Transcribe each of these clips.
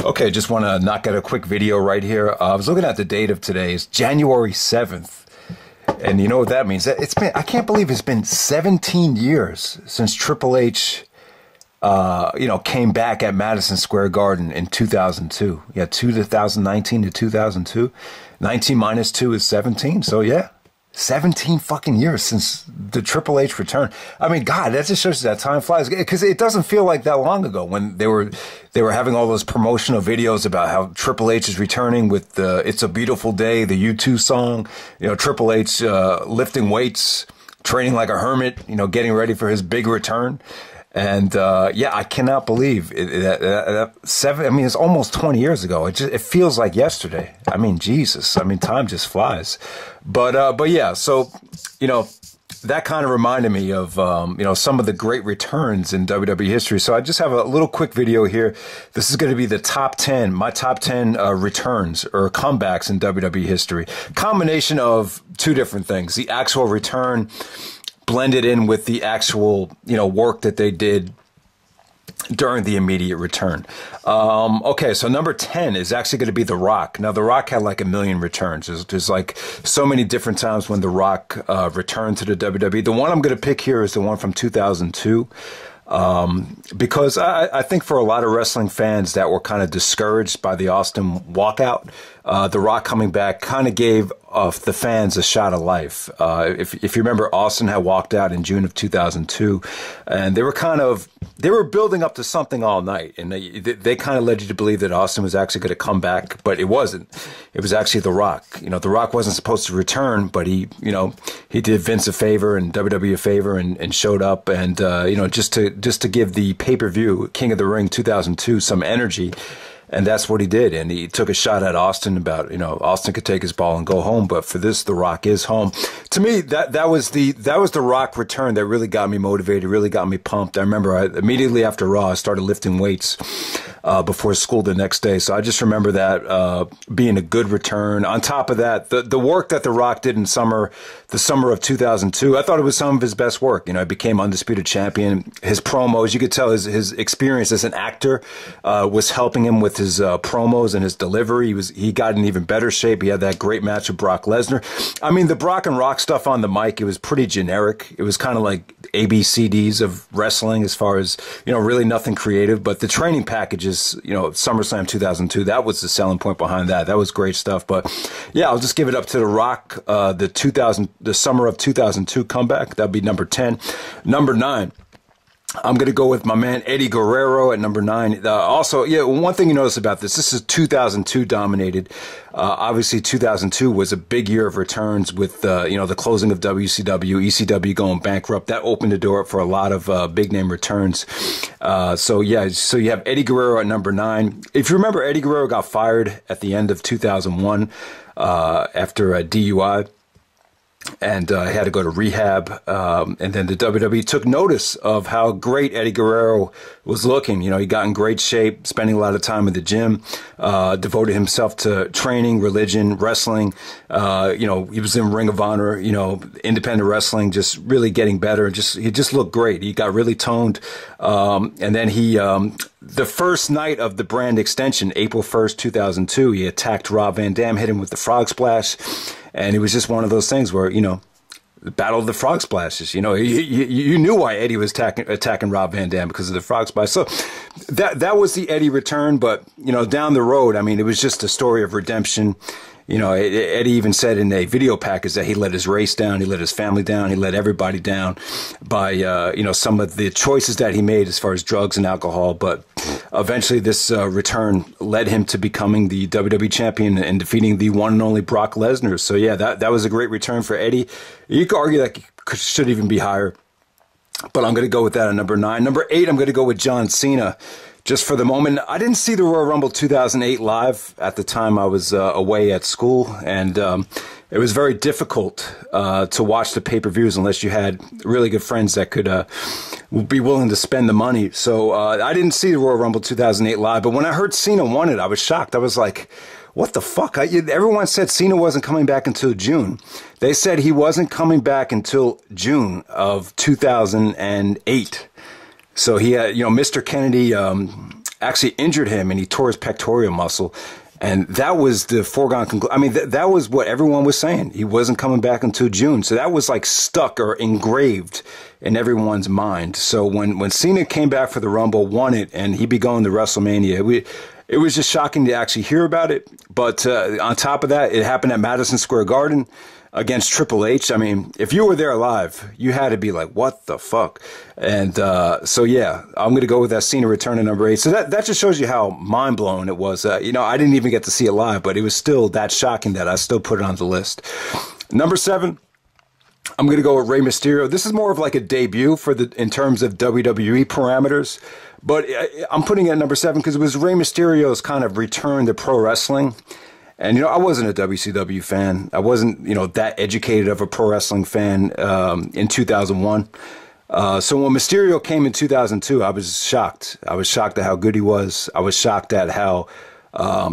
Okay, just want to knock out a quick video right here. I was looking at the date of today. It's January 7th. And you know what that means? I can't believe it's been 17 years since Triple H, came back at Madison Square Garden in 2002. Yeah, 2019 to 2002. 19 minus 2 is 17. So yeah, 17 fucking years since the Triple H return. I mean, God, that just shows you that time flies, because it doesn't feel like that long ago when they were having all those promotional videos about how Triple H is returning with the "It's a Beautiful Day," the U2 song. Triple H lifting weights, training like a hermit. Getting ready for his big return. And yeah, I cannot believe that it's almost 20 years ago. It feels like yesterday. I mean, Jesus. I mean, time just flies. But yeah. So that kind of reminded me of some of the great returns in WWE history. So I just have a little quick video here. This is going to be the top 10, my top 10 returns or comebacks in WWE history. Combination of two different things: the actual return blended in with the actual, work that they did during the immediate return. Okay, so number 10 is actually going to be The Rock. Now, The Rock had like a million returns. There's like so many different times when The Rock returned to the WWE. The one I'm going to pick here is the one from 2002. Because I think for a lot of wrestling fans that were kind of discouraged by the Austin walkout, The Rock coming back kind of gave the fans a shot of life. If you remember, Austin had walked out in June of 2002, and they were building up to something all night, and they kind of led you to believe that Austin was actually going to come back, but it wasn't. It was actually The Rock. The Rock wasn't supposed to return, but he did Vince a favor and WWE a favor and showed up, and just to give the pay-per-view King of the Ring 2002 some energy. And that's what he did. And he took a shot at Austin about, Austin could take his ball and go home. But for this, The Rock is home. To me, that was the Rock return that really got me motivated, really got me pumped. I remember immediately after Raw, I started lifting weights before school the next day. So I just remember that being a good return. On top of that, the work that The Rock did in the summer of 2002, I thought it was some of his best work. He became undisputed champion. His promos, you could tell his experience as an actor was helping him with his promos and his delivery. He got in even better shape. He had that great match with Brock Lesnar. I mean, the Brock and Rock stuff on the mic, it was pretty generic. It was kind of like ABCDs of wrestling as far as, really nothing creative. But the training packages, SummerSlam 2002, that was the selling point behind that. That was great stuff. But yeah, I'll just give it up to The Rock, the summer of 2002 comeback. That'd be number 10. Number 9. I'm going to go with my man Eddie Guerrero at number 9. Also, yeah, one thing you notice about this is 2002 dominated. Obviously, 2002 was a big year of returns with, the closing of WCW, ECW going bankrupt. That opened the door up for a lot of big name returns. So you have Eddie Guerrero at number 9. If you remember, Eddie Guerrero got fired at the end of 2001 after a DUI. And had to go to rehab. And then the WWE took notice of how great Eddie Guerrero was looking. He got in great shape, spending a lot of time in the gym, devoted himself to training, religion, wrestling. He was in Ring of Honor, independent wrestling, just really getting better. He just looked great. He got really toned. And then the first night of the brand extension, April 1st, 2002, he attacked Rob Van Dam, hit him with the frog splash. And it was just one of those things where, the battle of the frog splashes, you knew why Eddie was attacking Rob Van Dam, because of the frog splash. So that was the Eddie return. But, down the road, it was just a story of redemption. Eddie even said in a video package that he let his race down, he let his family down, he let everybody down by, some of the choices that he made as far as drugs and alcohol. But eventually this return led him to becoming the WWE champion and defeating the one and only Brock Lesnar. So yeah, that was a great return for Eddie. You could argue that should even be higher, but I'm going to go with that at number 9. Number 8, I'm going to go with John Cena. Just for the moment, I didn't see the Royal Rumble 2008 live at the time. I was away at school, and it was very difficult to watch the pay-per-views unless you had really good friends that could be willing to spend the money. So I didn't see the Royal Rumble 2008 live, but when I heard Cena won it, I was shocked. I was like, what the fuck? Everyone said Cena wasn't coming back until June. They said he wasn't coming back until June of 2008. So he had, Mr. Kennedy actually injured him and he tore his pectoral muscle. And that was the foregone conclusion. I mean, that was what everyone was saying. He wasn't coming back until June. So that was like stuck or engraved in everyone's mind. So when Cena came back for the Rumble, won it, and he be going to WrestleMania, it was just shocking to actually hear about it. But on top of that, it happened at Madison Square Garden against Triple H. I mean, if you were there live, you had to be like, what the fuck? And so, yeah, I'm going to go with that Cena return at number 8. So that just shows you how mind-blowing it was. You know, I didn't even get to see it live, but it was still that shocking that I still put it on the list. Number 7, I'm going to go with Rey Mysterio. This is more of like a debut in terms of WWE parameters. But I'm putting it at number 7 because it was Rey Mysterio's kind of return to pro wrestling. And, you know, I wasn't a WCW fan. I wasn't, you know, that educated of a pro wrestling fan in 2001. So when Mysterio came in 2002, I was shocked. I was shocked at how good he was. I was shocked at how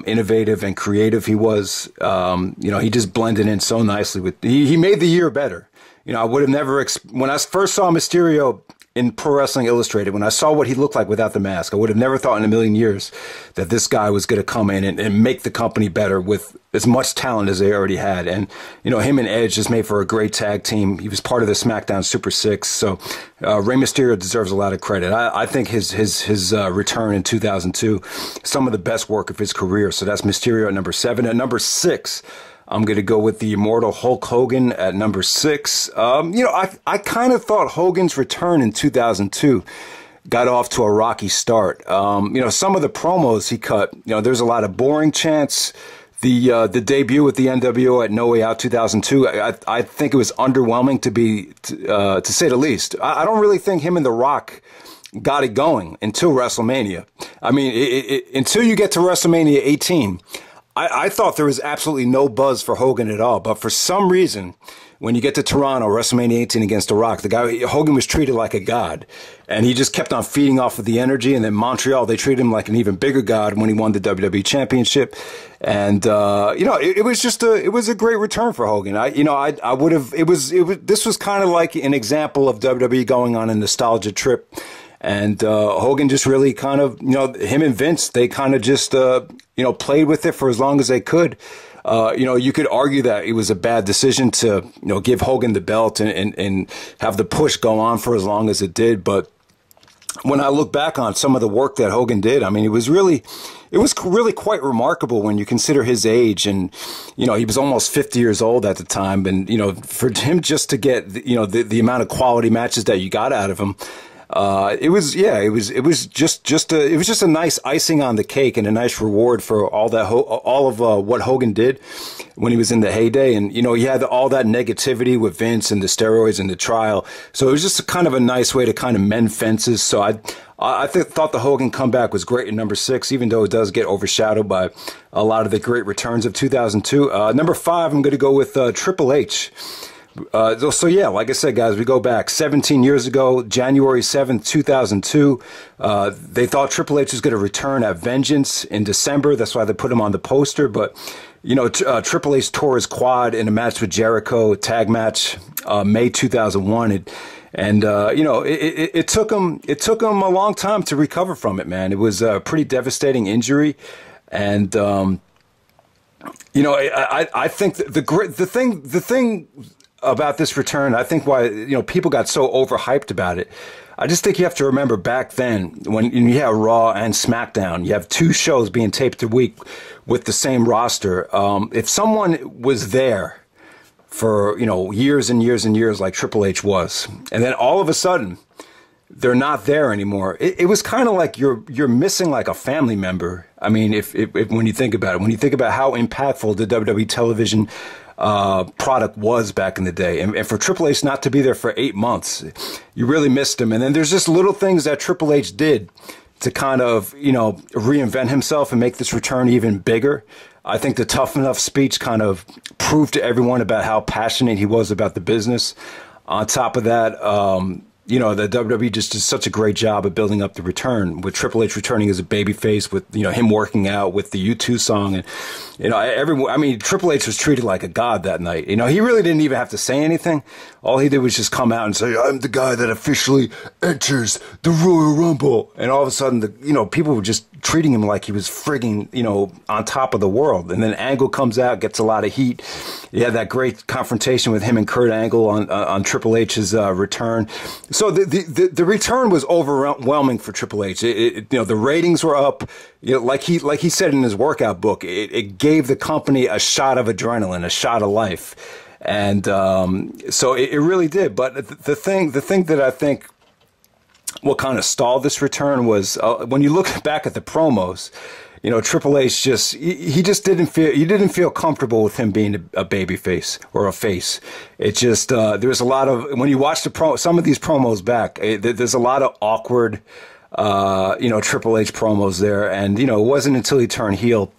innovative and creative he was. You know, he just blended in so nicely. He made the year better. You know, I would have never, when I first saw Mysterio in Pro Wrestling Illustrated, when I saw what he looked like without the mask, I would have never thought in a million years that this guy was going to come in and make the company better with as much talent as they already had. And, you know, him and Edge just made for a great tag team. He was part of the SmackDown Super Six. So Rey Mysterio deserves a lot of credit. I think his return in 2002, some of the best work of his career. So that's Mysterio at number 7. At number 6, I'm going to go with the immortal Hulk Hogan at number 6. You know, I kind of thought Hogan's return in 2002 got off to a rocky start. You know, some of the promos he cut, you know, there's a lot of boring chants. The debut with the NWO at No Way Out 2002, I think it was underwhelming to say the least. I don't really think him and The Rock got it going until WrestleMania. I mean, until you get to WrestleMania 18, I thought there was absolutely no buzz for Hogan at all. But for some reason, when you get to Toronto, WrestleMania 18 against The Rock, Hogan was treated like a god. And he just kept on feeding off of the energy. And then Montreal, they treated him like an even bigger god when he won the WWE Championship. And, you know, it was a great return for Hogan. This was kind of like an example of WWE going on a nostalgia trip. And Hogan just really kind of, you know, him and Vince, they kind of just, you know, played with it for as long as they could. You know, you could argue that it was a bad decision to, you know, give Hogan the belt and have the push go on for as long as it did. But when I look back on some of the work that Hogan did, I mean, it was really quite remarkable when you consider his age. And, you know, he was almost 50 years old at the time. And, you know, for him just to get, you know, the amount of quality matches that you got out of him, it was just a nice icing on the cake and a nice reward for all of what Hogan did when he was in the heyday. And, you know, he had all that negativity with Vince and the steroids and the trial. So it was just kind of a nice way to kind of mend fences. So I thought the Hogan comeback was great at number 6, even though it does get overshadowed by a lot of the great returns of 2002. Number 5, I'm going to go with Triple H. So yeah, like I said, guys, we go back 17 years ago, January 7th, 2002. They thought Triple H was going to return at Vengeance in December. That's why they put him on the poster. But, you know, Triple H tore his quad in a match with Jericho, a tag match, May 2001. And you know, it took him a long time to recover from it, man. It was a pretty devastating injury. And, you know, I think the thing about this return, I think why, you know, people got so overhyped about it. I just think you have to remember back then when you have Raw and SmackDown, you have 2 shows being taped a week with the same roster. If someone was there for, you know, years and years and years like Triple H was, and then all of a sudden they're not there anymore, it was kind of like you're missing like a family member. I mean, if when you think about it, when you think about how impactful the WWE television product was back in the day. And for Triple H not to be there for 8 months, you really missed him. And then there's just little things that Triple H did to kind of, you know, reinvent himself and make this return even bigger. I think the Tough Enough speech kind of proved to everyone about how passionate he was about the business. On top of that, you know, the WWE just did such a great job of building up the return, with Triple H returning as a babyface, with, you know, him working out with the U2 song. And, you know, everyone, I mean, Triple H was treated like a god that night. You know, he really didn't even have to say anything. All he did was just come out and say, I'm the guy that officially enters the Royal Rumble. And all of a sudden, you know, people were just treating him like he was frigging, you know, on top of the world. And then Angle comes out, gets a lot of heat. You had that great confrontation with him and Kurt Angle on Triple H's return. So the return was overwhelming for Triple H. You know, the ratings were up. You know, like he said in his workout book, it gave the company a shot of adrenaline, a shot of life. And so it really did. But the thing that I think what kind of stalled this return was when you look back at the promos. You know, Triple H he just didn't feel comfortable with him being a baby face or a face. It just, there's a lot of, when you watch some of these promos back, there's a lot of awkward, you know, Triple H promos there. And, you know, it wasn't until he turned heel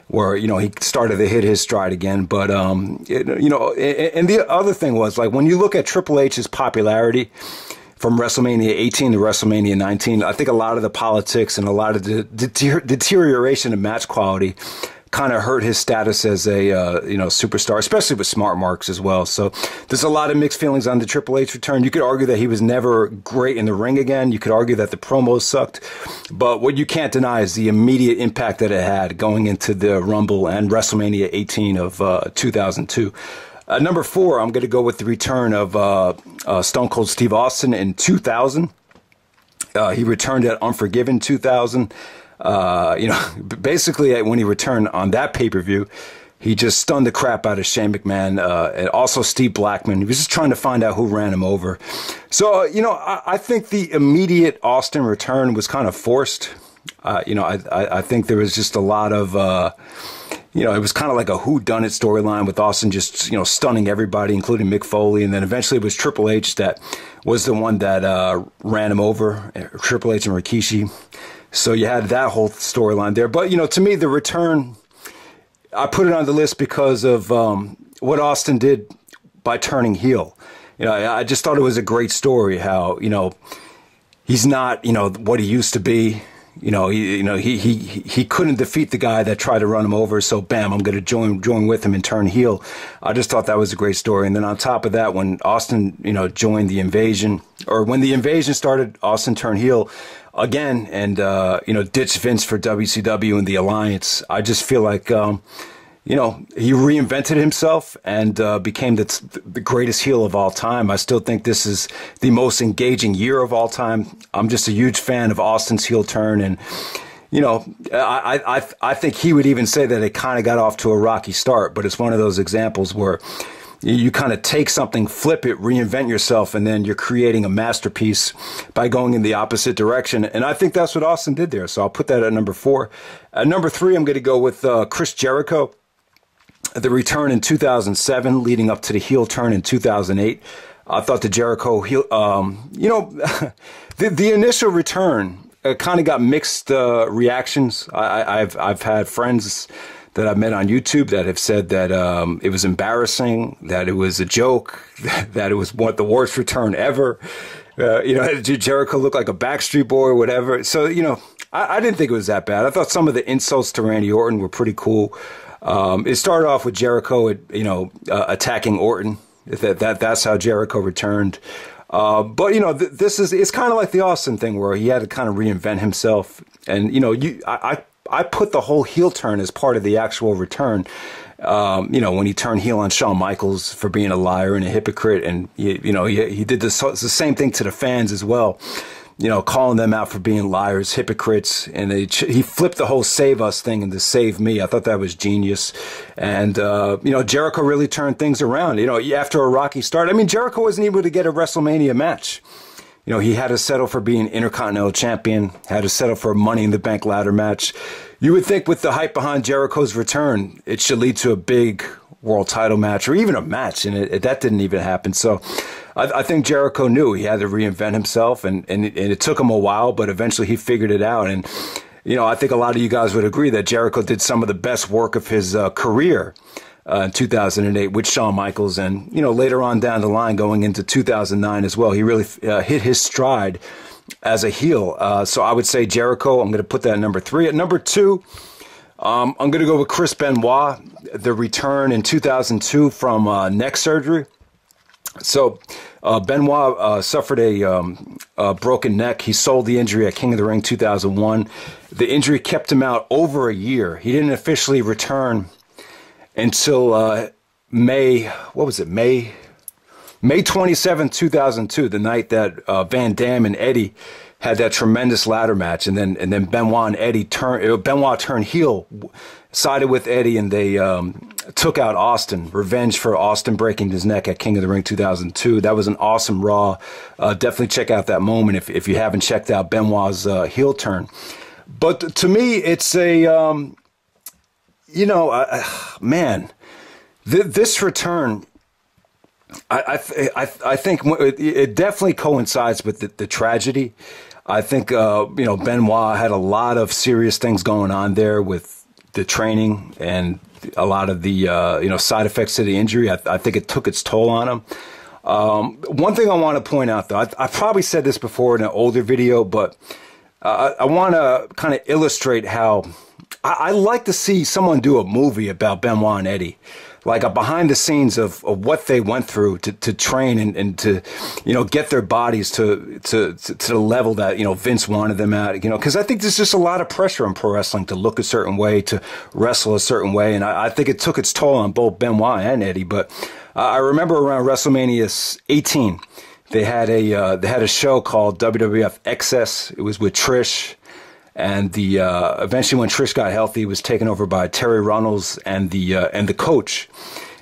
where, you know, he started to hit his stride again. But, you know, and the other thing was, like, when you look at Triple H's popularity from WrestleMania 18 to WrestleMania 19, I think a lot of the politics and a lot of the deterioration of match quality kind of hurt his status as a you know, superstar, especially with smart marks as well. So there's a lot of mixed feelings on the Triple H return. You could argue that he was never great in the ring again. You could argue that the promos sucked. But what you can't deny is the immediate impact that it had going into the Rumble and WrestleMania 18 of 2002. Number 4, I'm going to go with the return of Stone Cold Steve Austin in 2000. He returned at Unforgiven 2000. You know, basically when he returned on that pay-per-view, he just stunned the crap out of Shane McMahon and also Steve Blackman. He was just trying to find out who ran him over. So, you know, I think the immediate Austin return was kind of forced. You know, I think there was just a lot of... you know, it was kind of like a whodunit storyline with Austin just, you know, stunning everybody, including Mick Foley. And then eventually it was Triple H that was the one that ran him over, Triple H and Rikishi. So you had that whole storyline there. But, you know, to me, the return, I put it on the list because of what Austin did by turning heel. You know, I just thought it was a great story how, you know, he's not, you know, what he used to be. You know, he couldn't defeat the guy that tried to run him over. So, bam, I'm going to join with him and turn heel. I just thought that was a great story. And then on top of that, when Austin, you know, joined the Invasion, or when the Invasion started, Austin turned heel again and, you know, ditched Vince for WCW and the Alliance. I just feel like, you know, he reinvented himself and became the greatest heel of all time. I still think this is the most engaging year of all time. I'm just a huge fan of Austin's heel turn. And, you know, I think he would even say that it kind of got off to a rocky start. But it's one of those examples where you kind of take something, flip it, reinvent yourself, and then you're creating a masterpiece by going in the opposite direction. And I think that's what Austin did there. So I'll put that at number 4. At number 3, I'm going to go with Chris Jericho. The return in 2007, leading up to the heel turn in 2008. I thought the Jericho heel, you know, the initial return kind of got mixed reactions. I've had friends that I've met on YouTube that have said that it was embarrassing, that it was a joke, that it was the worst return ever. You know, Jericho looked like a Backstreet Boy or whatever. So, you know, I didn't think it was that bad. I thought some of the insults to Randy Orton were pretty cool. It started off with Jericho, you know, attacking Orton. That's how Jericho returned. But you know, it's kind of like the Austin thing where he had to kind of reinvent himself. And you know, I put the whole heel turn as part of the actual return. You know, when he turned heel on Shawn Michaels for being a liar and a hypocrite, and you know, he did the same thing to the fans as well. You know, calling them out for being liars, hypocrites, and he flipped the whole save us thing into save me. I thought that was genius. And, you know, Jericho really turned things around. You know, after a rocky start, I mean, Jericho wasn't able to get a WrestleMania match. You know, he had to settle for being Intercontinental Champion, had to settle for a Money in the Bank ladder match. You would think with the hype behind Jericho's return, it should lead to a big world title match or even a match, and that didn't even happen. So I think Jericho knew he had to reinvent himself, and it took him a while, but eventually he figured it out. And, you know, I think a lot of you guys would agree that Jericho did some of the best work of his career in 2008 with Shawn Michaels, and later on down the line going into 2009 as well. He really hit his stride as a heel. So I would say Jericho. I'm going to put that at number 3. At number 2, I'm going to go with Chris Benoit, the return in 2002 from neck surgery. So Benoit suffered a broken neck. He sold the injury at King of the Ring 2001. The injury kept him out over a year. He didn't officially return until May 27, 2002, the night that Van Dam and Eddie had that tremendous ladder match, and then Benoit and Eddie Benoit turned heel, sided with Eddie, and they took out Austin. Revenge for Austin breaking his neck at King of the Ring 2002. That was an awesome Raw. Definitely check out that moment if you haven't checked out Benoit's heel turn. But to me, it's a man, this return. I think it definitely coincides with the tragedy. I think Benoit had a lot of serious things going on there with the training and a lot of the side effects to the injury. I think it took its toll on him. One thing I want to point out, though, I probably said this before in an older video, but I want to kind of illustrate how I like to see someone do a movie about Benoit and Eddie. Like a behind the scenes of what they went through to train and to, get their bodies to the level that, Vince wanted them at, because I think there's just a lot of pressure on pro wrestling to look a certain way, to wrestle a certain way. And I think it took its toll on both Benoit and Eddie. But I remember around WrestleMania 18, they had a show called WWF Excess. It was with Trish. And eventually, when Trish got healthy, it was taken over by Terry Runnels and the coach,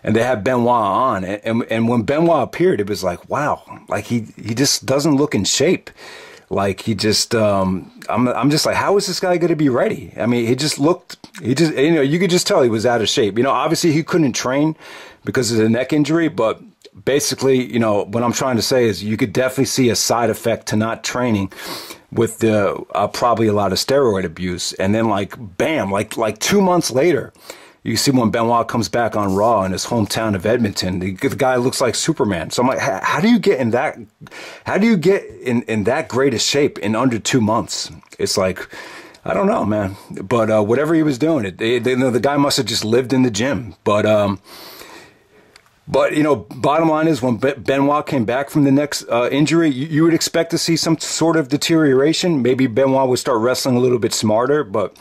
and they had Benoit on. And when Benoit appeared, it was like, wow, like he just doesn't look in shape. Like he just, I'm just like, how is this guy going to be ready? I mean, you could just tell he was out of shape. Obviously he couldn't train because of the neck injury, but basically, what I'm trying to say is you could definitely see a side effect to not training with probably a lot of steroid abuse. And then bam, like 2 months later, you see when Benoit comes back on Raw in his hometown of Edmonton, the guy looks like Superman. So I'm like, how do you get in that great a shape in under 2 months? It's like, I don't know, man. But whatever he was doing, the guy must have just lived in the gym. But bottom line is when Benoit came back from the next injury, you would expect to see some sort of deterioration. Maybe Benoit would start wrestling a little bit smarter, but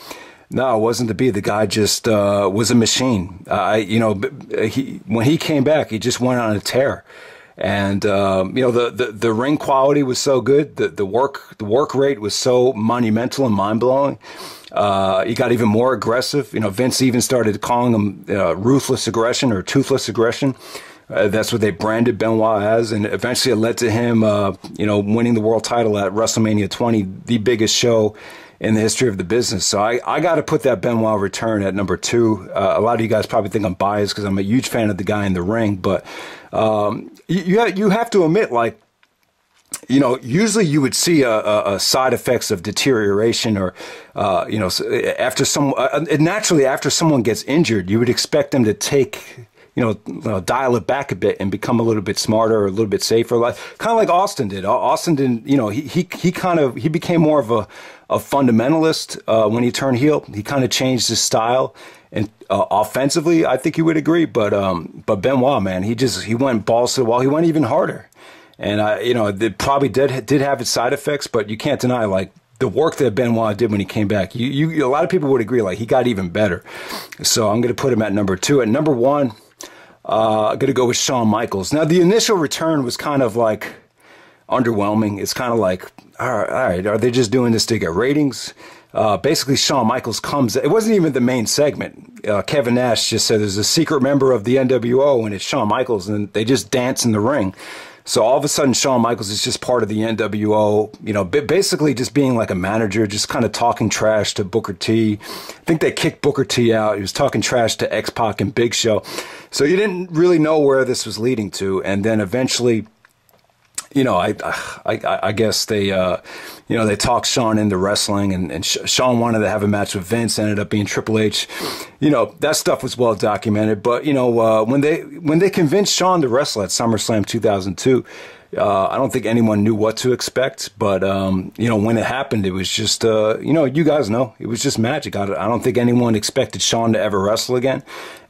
no, it wasn't to be. The guy just was a machine. When he came back, he just went on a tear. And the ring quality was so good. The work rate was so monumental and mind blowing. He got even more aggressive. Vince even started calling him ruthless aggression or toothless aggression. That's what they branded Benoit as, and eventually it led to him, winning the world title at WrestleMania 20, the biggest show in the history of the business. So I got to put that Benoit return at number 2. A lot of you guys probably think I'm biased because I'm a huge fan of the guy in the ring, but you have to admit, usually you would see a side effects of deterioration or, naturally after someone gets injured, you would expect them to take, dial it back a bit and become a little bit smarter or a little bit safer, kind of like Austin did. Austin didn't, he became more of a fundamentalist when he turned heel. He kind of changed his style. And offensively, I think you would agree. But Benoit, man, he went balls to the wall. He went even harder. And it probably did have its side effects, but you can't deny the work that Benoit did when he came back. A lot of people would agree he got even better. So I'm going to put him at number 2. At number 1, I'm going to go with Shawn Michaels. Now the initial return was kind of underwhelming. It's kind of all right, are they just doing this to get ratings? Basically, Shawn Michaels comes. It wasn't even the main segment. Kevin Nash just said there's a secret member of the NWO, and it's Shawn Michaels, and they just dance in the ring. So all of a sudden, Shawn Michaels is just part of the NWO, basically just being like a manager, just kind of talking trash to Booker T. I think they kicked Booker T out. He was talking trash to X-Pac and Big Show. So you didn't really know where this was leading to. And then eventually, you know, I guess they, you know, they talked Shawn into wrestling, and Shawn wanted to have a match with Vince, ended up being Triple H. You know, that stuff was well documented. But, you know, when they convinced Shawn to wrestle at SummerSlam 2002, I don't think anyone knew what to expect. But, you know, when it happened, it was just, you know, you guys know, it was just magic. I don't think anyone expected Shawn to ever wrestle again.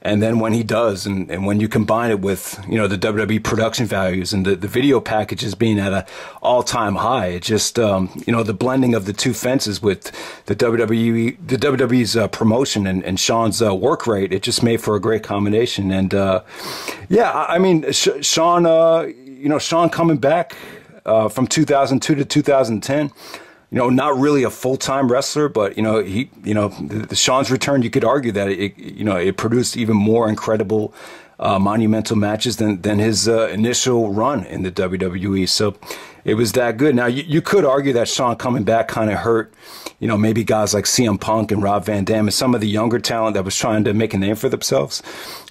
And then when he does, and when you combine it with, you know, the WWE production values and the video packages being at an all-time high, it just, you know, the blending of the two fences with the WWE's promotion and Shawn's work rate, it just made for a great combination. And, yeah, I mean, Shawn, you know, Shawn coming back from 2002 to 2010, you know, not really a full-time wrestler, but, you know, the Shawn's return, you could argue that it, you know, it produced even more incredible, monumental matches than his initial run in the WWE. So it was that good. Now, you could argue that Shawn coming back kind of hurt, you know, maybe guys like CM Punk and Rob Van Dam and some of the younger talent that was trying to make a name for themselves.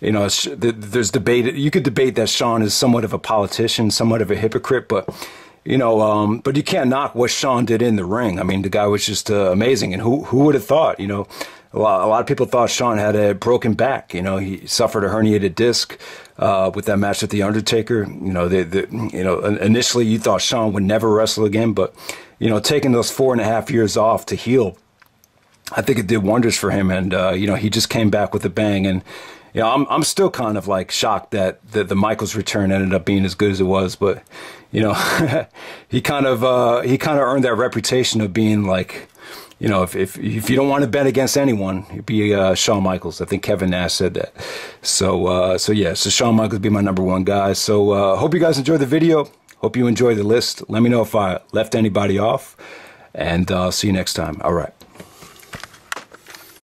You know, there's debate. You could debate that Shawn is somewhat of a politician, somewhat of a hypocrite, but, you know, but you can't knock what Shawn did in the ring. I mean, the guy was just amazing. And who would have thought, you know, a lot of people thought Shawn had a broken back. You know, he suffered a herniated disc with that match with The Undertaker. You know, you know, initially you thought Shawn would never wrestle again, but, you know, taking those 4.5 years off to heal, I think it did wonders for him. And, you know, he just came back with a bang. And, you know, I'm still kind of like shocked that the Michaels return ended up being as good as it was, but, you know, he kind of earned that reputation of being like, you know, if you don't want to bet against anyone, it'd be Shawn Michaels. I think Kevin Nash said that. So yeah, so Shawn Michaels would be my #1 guy. So hope you guys enjoyed the video. Hope you enjoyed the list. Let me know if I left anybody off, and see you next time. All right.